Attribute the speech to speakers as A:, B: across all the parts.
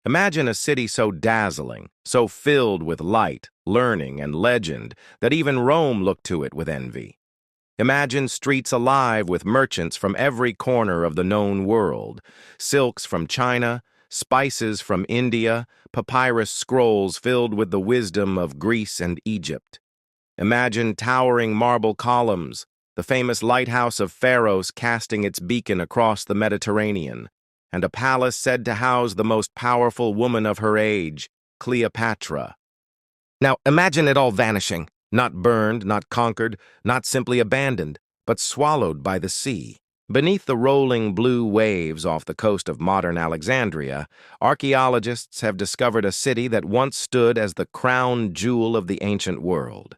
A: Imagine a city so dazzling, so filled with light, learning, and legend that even Rome looked to it with envy. Imagine streets alive with merchants from every corner of the known world, silks from China, spices from India, papyrus scrolls filled with the wisdom of Greece and Egypt. Imagine towering marble columns, the famous lighthouse of Pharos casting its beacon across the Mediterranean, and a palace said to house the most powerful woman of her age, Cleopatra. Now imagine it all vanishing, not burned, not conquered, not simply abandoned, but swallowed by the sea. Beneath the rolling blue waves off the coast of modern Alexandria, archaeologists have discovered a city that once stood as the crown jewel of the ancient world.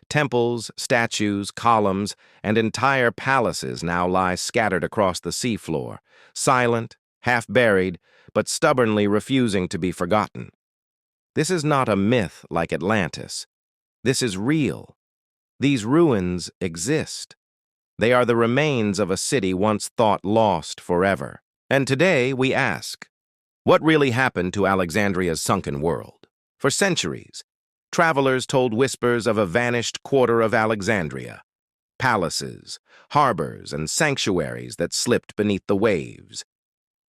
A: Temples, statues, columns, and entire palaces now lie scattered across the seafloor, silent, half-buried, but stubbornly refusing to be forgotten. This is not a myth like Atlantis. This is real. These ruins exist. They are the remains of a city once thought lost forever. And today we ask, what really happened to Alexandria's sunken world? For centuries, travelers told whispers of a vanished quarter of Alexandria, palaces, harbors, and sanctuaries that slipped beneath the waves.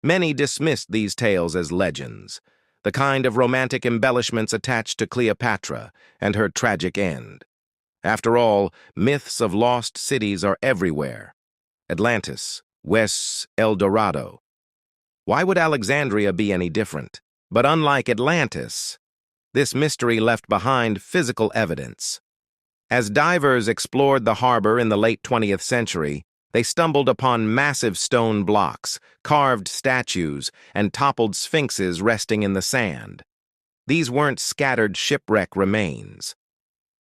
A: Many dismissed these tales as legends, the kind of romantic embellishments attached to Cleopatra and her tragic end. After all, myths of lost cities are everywhere. Atlantis, West's El Dorado. Why would Alexandria be any different? But unlike Atlantis, this mystery left behind physical evidence. As divers explored the harbor in the late 20th century, they stumbled upon massive stone blocks, carved statues, and toppled sphinxes resting in the sand. These weren't scattered shipwreck remains.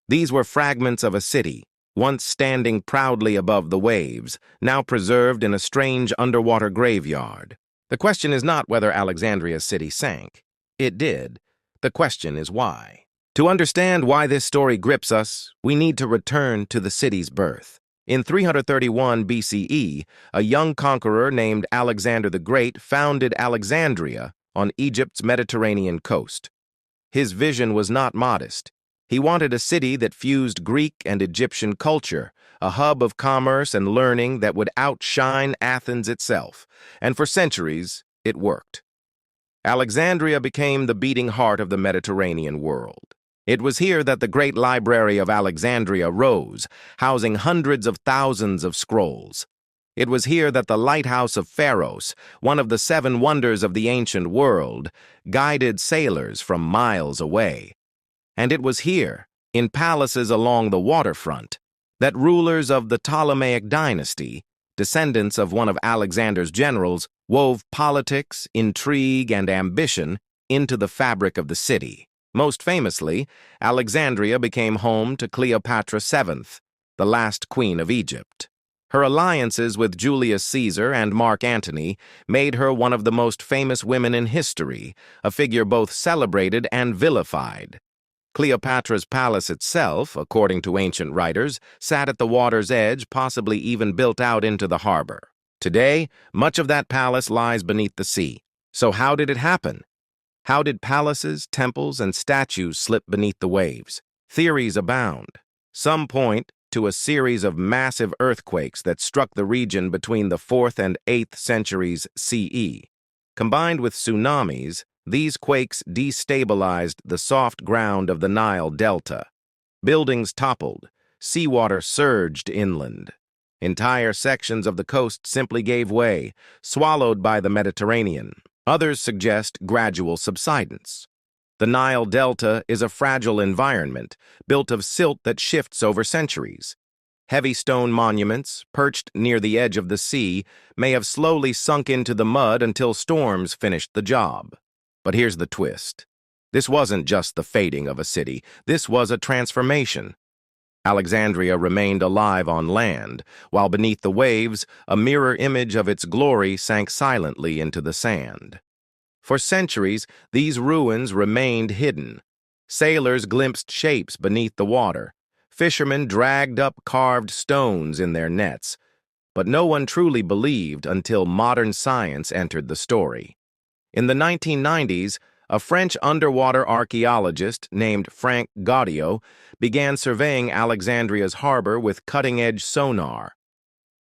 A: These were fragments of a city, once standing proudly above the waves, now preserved in a strange underwater graveyard. The question is not whether Alexandria's city sank. It did. The question is why. To understand why this story grips us, we need to return to the city's birth. In 331 BCE, a young conqueror named Alexander the Great founded Alexandria on Egypt's Mediterranean coast. His vision was not modest. He wanted a city that fused Greek and Egyptian culture, a hub of commerce and learning that would outshine Athens itself. And for centuries, it worked. Alexandria became the beating heart of the Mediterranean world. It was here that the great library of Alexandria rose, housing hundreds of thousands of scrolls. It was here that the lighthouse of Pharos, one of the 7 wonders of the ancient world, guided sailors from miles away. And it was here, in palaces along the waterfront, that rulers of the Ptolemaic dynasty, descendants of one of Alexander's generals, wove politics, intrigue, and ambition into the fabric of the city. Most famously, Alexandria became home to Cleopatra VII, the last queen of Egypt. Her alliances with Julius Caesar and Mark Antony made her one of the most famous women in history, a figure both celebrated and vilified. Cleopatra's palace itself, according to ancient writers, sat at the water's edge, possibly even built out into the harbor. Today, much of that palace lies beneath the sea. So how did it happen? How did palaces, temples, and statues slip beneath the waves? Theories abound. Some point to a series of massive earthquakes that struck the region between the 4th and 8th centuries CE. Combined with tsunamis, these quakes destabilized the soft ground of the Nile Delta. Buildings toppled, seawater surged inland. Entire sections of the coast simply gave way, swallowed by the Mediterranean. Others suggest gradual subsidence. The Nile Delta is a fragile environment, built of silt that shifts over centuries. Heavy stone monuments, perched near the edge of the sea, may have slowly sunk into the mud until storms finished the job. But here's the twist. This wasn't just the fading of a city. This was a transformation. Alexandria remained alive on land, while beneath the waves, a mirror image of its glory sank silently into the sand. For centuries, these ruins remained hidden. Sailors glimpsed shapes beneath the water. Fishermen dragged up carved stones in their nets. But no one truly believed until modern science entered the story. In the 1990s, a French underwater archaeologist named Frank Gaudio began surveying Alexandria's harbor with cutting-edge sonar.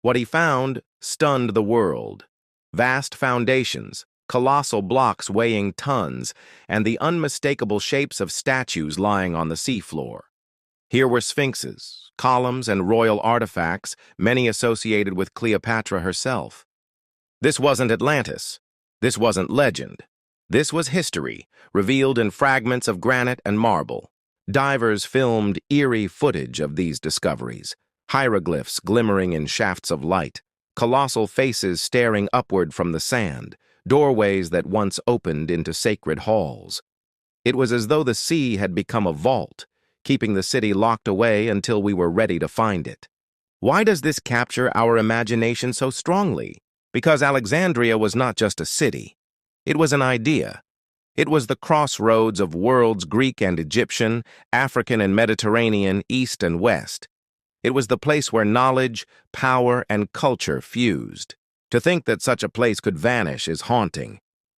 A: What he found stunned the world. Vast foundations, colossal blocks weighing tons, and the unmistakable shapes of statues lying on the seafloor. Here were sphinxes, columns, and royal artifacts, many associated with Cleopatra herself. This wasn't Atlantis. This wasn't legend. This was history, revealed in fragments of granite and marble. Divers filmed eerie footage of these discoveries, hieroglyphs glimmering in shafts of light, colossal faces staring upward from the sand, doorways that once opened into sacred halls. It was as though the sea had become a vault, keeping the city locked away until we were ready to find it. Why does this capture our imagination so strongly? Because Alexandria was not just a city. It was an idea. It was the crossroads of worlds Greek and Egyptian, African and Mediterranean, East and West. It was the place where knowledge, power, and culture fused. To think that such a place could vanish is haunting.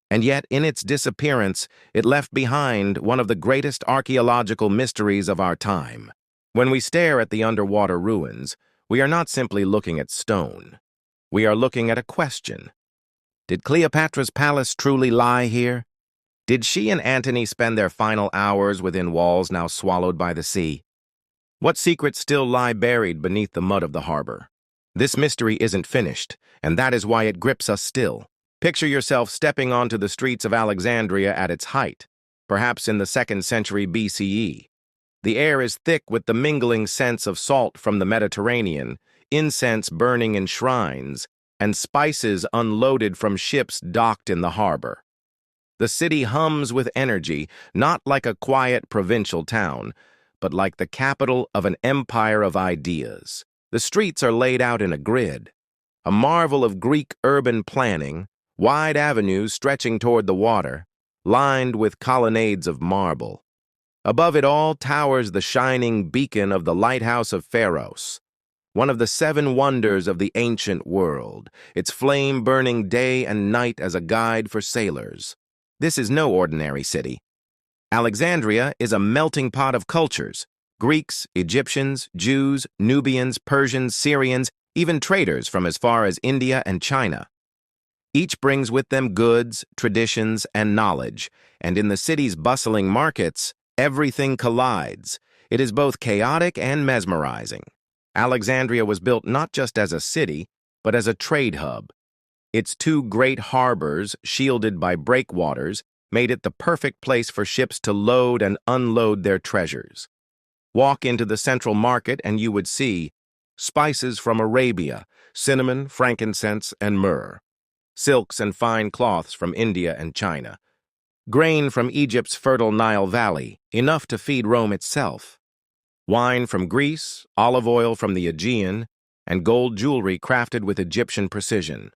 A: And yet, in its disappearance, it left behind one of the greatest archaeological mysteries of our time. When we stare at the underwater ruins, we are not simply looking at stone. We are looking at a question. Did Cleopatra's palace truly lie here? Did she and Antony spend their final hours within walls now swallowed by the sea? What secrets still lie buried beneath the mud of the harbor? This mystery isn't finished, and that is why it grips us still. Picture yourself stepping onto the streets of Alexandria at its height, perhaps in the 2nd century BCE. The air is thick with the mingling scents of salt from the Mediterranean, incense burning in shrines, and spices unloaded from ships docked in the harbor. The city hums with energy, not like a quiet provincial town, but like the capital of an empire of ideas. The streets are laid out in a grid, a marvel of Greek urban planning, wide avenues stretching toward the water, lined with colonnades of marble. Above it all towers the shining beacon of the lighthouse of Pharos, one of the 7 wonders of the ancient world, its flame burning day and night as a guide for sailors. This is no ordinary city. Alexandria is a melting pot of cultures: Greeks, Egyptians, Jews, Nubians, Persians, Syrians, even traders from as far as India and China. Each brings with them goods, traditions, and knowledge, and in the city's bustling markets, everything collides. It is both chaotic and mesmerizing. Alexandria was built not just as a city, but as a trade hub. Its 2 great harbors, shielded by breakwaters, made it the perfect place for ships to load and unload their treasures. Walk into the central market and you would see spices from Arabia, cinnamon, frankincense, and myrrh, silks and fine cloths from India and China, grain from Egypt's fertile Nile Valley, enough to feed Rome itself, wine from Greece, olive oil from the Aegean, and gold jewelry crafted with Egyptian precision.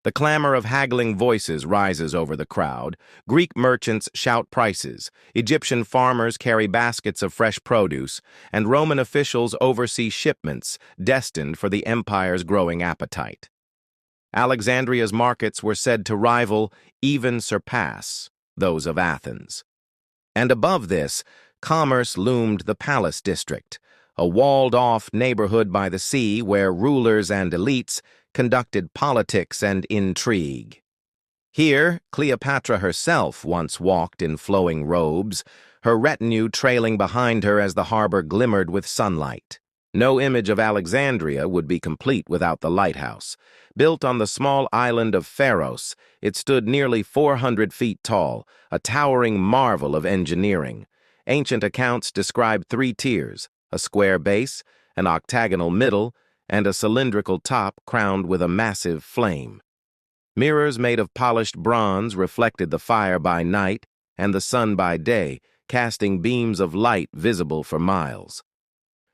A: The clamor of haggling voices rises over the crowd. Greek merchants shout prices, Egyptian farmers carry baskets of fresh produce, and Roman officials oversee shipments destined for the empire's growing appetite. Alexandria's markets were said to rival, even surpass, those of Athens. And above this, commerce loomed the Palace District, a walled-off neighborhood by the sea where rulers and elites conducted politics and intrigue. Here, Cleopatra herself once walked in flowing robes, her retinue trailing behind her as the harbor glimmered with sunlight. No image of Alexandria would be complete without the lighthouse. Built on the small island of Pharos, it stood nearly 400 feet tall, a towering marvel of engineering. Ancient accounts describe 3 tiers, a square base, an octagonal middle, and a cylindrical top crowned with a massive flame. Mirrors made of polished bronze reflected the fire by night and the sun by day, casting beams of light visible for miles.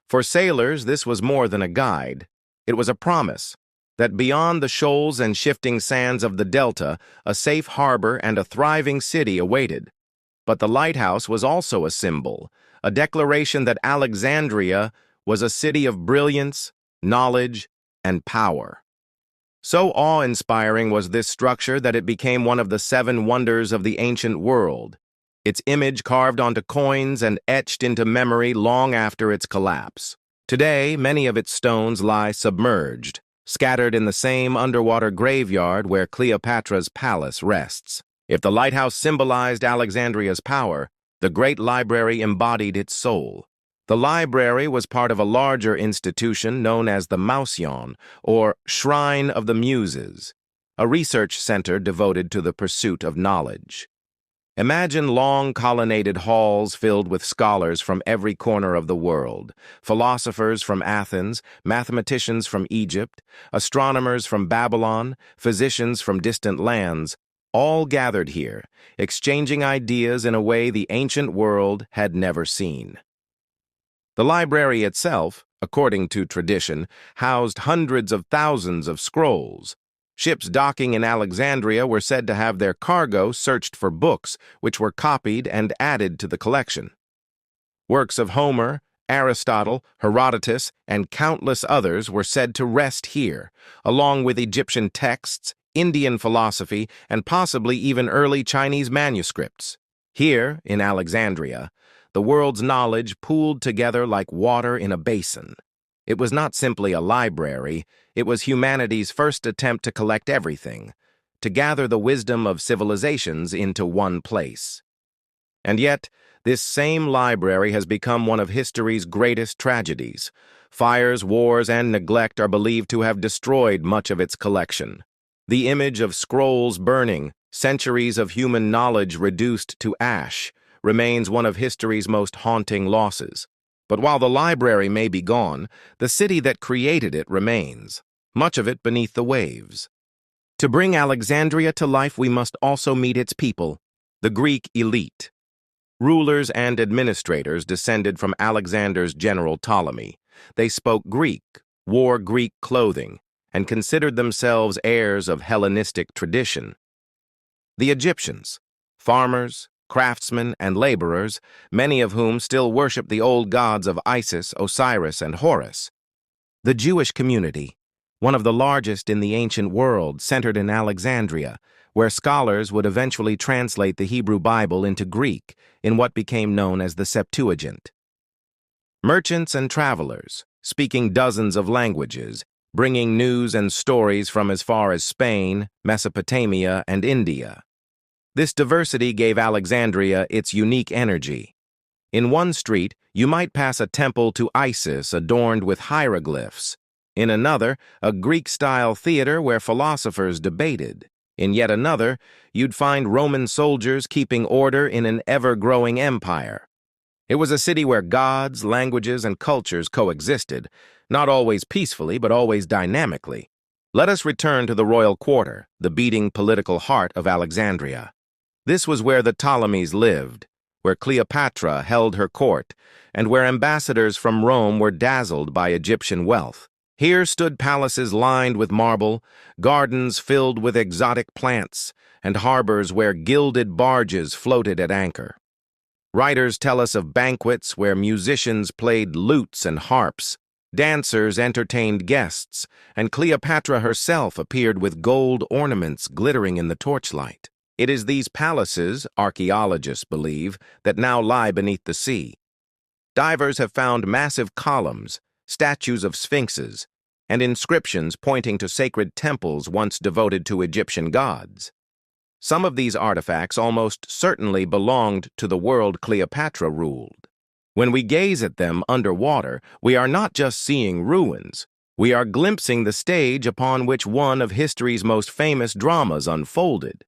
A: For sailors, this was more than a guide. It was a promise that beyond the shoals and shifting sands of the delta, a safe harbor and a thriving city awaited. But the lighthouse was also a symbol, a declaration that Alexandria was a city of brilliance, knowledge, and power. So awe-inspiring was this structure that it became one of the 7 wonders of the ancient world, its image carved onto coins and etched into memory long after its collapse. Today, many of its stones lie submerged, scattered in the same underwater graveyard where Cleopatra's palace rests. If the lighthouse symbolized Alexandria's power, the great library embodied its soul. The library was part of a larger institution known as the Mausion, or Shrine of the Muses, a research center devoted to the pursuit of knowledge. Imagine long colonnaded halls filled with scholars from every corner of the world, philosophers from Athens, mathematicians from Egypt, astronomers from Babylon, physicians from distant lands, all gathered here, exchanging ideas in a way the ancient world had never seen. The library itself, according to tradition, housed hundreds of thousands of scrolls. Ships docking in Alexandria were said to have their cargo searched for books, which were copied and added to the collection. Works of Homer, Aristotle, Herodotus, and countless others were said to rest here, along with Egyptian texts, Indian philosophy, and possibly even early Chinese manuscripts. Here, in Alexandria, the world's knowledge pooled together like water in a basin. It was not simply a library, it was humanity's first attempt to collect everything, to gather the wisdom of civilizations into one place. And yet, this same library has become one of history's greatest tragedies. Fires, wars, and neglect are believed to have destroyed much of its collection. The image of scrolls burning, centuries of human knowledge reduced to ash, remains one of history's most haunting losses. But while the library may be gone, the city that created it remains, much of it beneath the waves. To bring Alexandria to life, we must also meet its people, the Greek elite. Rulers and administrators descended from Alexander's general Ptolemy. They spoke Greek, wore Greek clothing, and considered themselves heirs of Hellenistic tradition. The Egyptians, farmers, craftsmen, and laborers, many of whom still worship the old gods of Isis, Osiris, and Horus. The Jewish community, one of the largest in the ancient world, centered in Alexandria, where scholars would eventually translate the Hebrew Bible into Greek in what became known as the Septuagint. Merchants and travelers, speaking dozens of languages, bringing news and stories from as far as Spain, Mesopotamia, and India. This diversity gave Alexandria its unique energy. In one street, you might pass a temple to Isis adorned with hieroglyphs. In another, a Greek-style theater where philosophers debated. In yet another, you'd find Roman soldiers keeping order in an ever-growing empire. It was a city where gods, languages, and cultures coexisted, not always peacefully, but always dynamically. Let us return to the royal quarter, the beating political heart of Alexandria. This was where the Ptolemies lived, where Cleopatra held her court, and where ambassadors from Rome were dazzled by Egyptian wealth. Here stood palaces lined with marble, gardens filled with exotic plants, and harbors where gilded barges floated at anchor. Writers tell us of banquets where musicians played lutes and harps, dancers entertained guests, and Cleopatra herself appeared with gold ornaments glittering in the torchlight. It is these palaces, archaeologists believe, that now lie beneath the sea. Divers have found massive columns, statues of sphinxes, and inscriptions pointing to sacred temples once devoted to Egyptian gods. Some of these artifacts almost certainly belonged to the world Cleopatra ruled. When we gaze at them underwater, we are not just seeing ruins. We are glimpsing the stage upon which one of history's most famous dramas unfolded.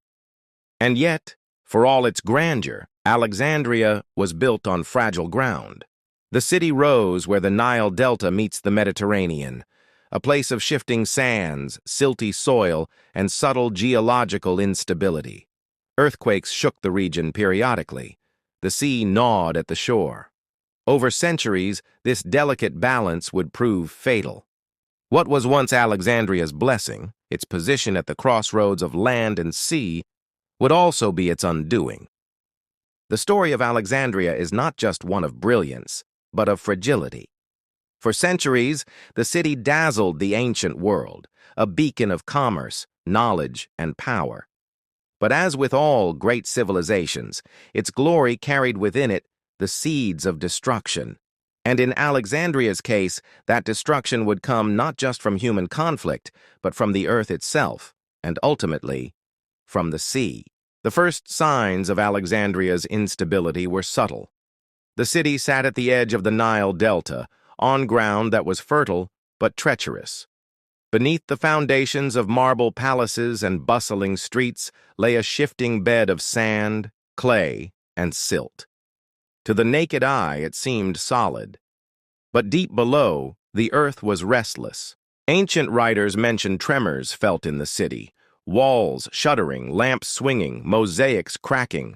A: And yet, for all its grandeur, Alexandria was built on fragile ground. The city rose where the Nile Delta meets the Mediterranean, a place of shifting sands, silty soil, and subtle geological instability. Earthquakes shook the region periodically. The sea gnawed at the shore. Over centuries, this delicate balance would prove fatal. What was once Alexandria's blessing, its position at the crossroads of land and sea, would also be its undoing. The story of Alexandria is not just one of brilliance, but of fragility. For centuries, the city dazzled the ancient world, a beacon of commerce, knowledge, and power. But as with all great civilizations, its glory carried within it the seeds of destruction. And in Alexandria's case, that destruction would come not just from human conflict, but from the earth itself, and ultimately, from the sea. The first signs of Alexandria's instability were subtle. The city sat at the edge of the Nile Delta, on ground that was fertile but treacherous. Beneath the foundations of marble palaces and bustling streets lay a shifting bed of sand, clay, and silt. To the naked eye, it seemed solid. But deep below, the earth was restless. Ancient writers mention tremors felt in the city, walls shuddering, lamps swinging, mosaics cracking.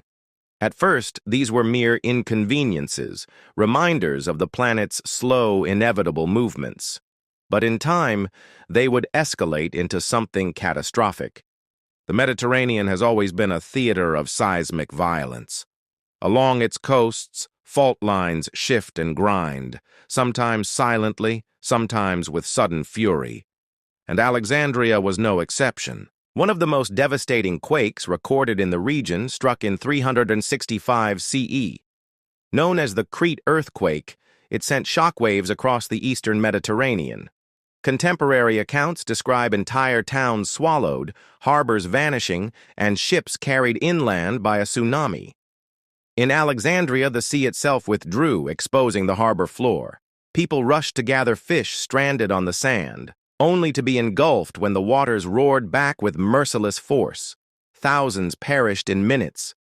A: At first, these were mere inconveniences, reminders of the planet's slow, inevitable movements. But in time, they would escalate into something catastrophic. The Mediterranean has always been a theater of seismic violence. Along its coasts, fault lines shift and grind, sometimes silently, sometimes with sudden fury. And Alexandria was no exception. One of the most devastating quakes recorded in the region struck in 365 CE. Known as the Crete earthquake, it sent shockwaves across the eastern Mediterranean. Contemporary accounts describe entire towns swallowed, harbors vanishing, and ships carried inland by a tsunami. In Alexandria, the sea itself withdrew, exposing the harbor floor. People rushed to gather fish stranded on the sand, only to be engulfed when the waters roared back with merciless force. Thousands perished in minutes,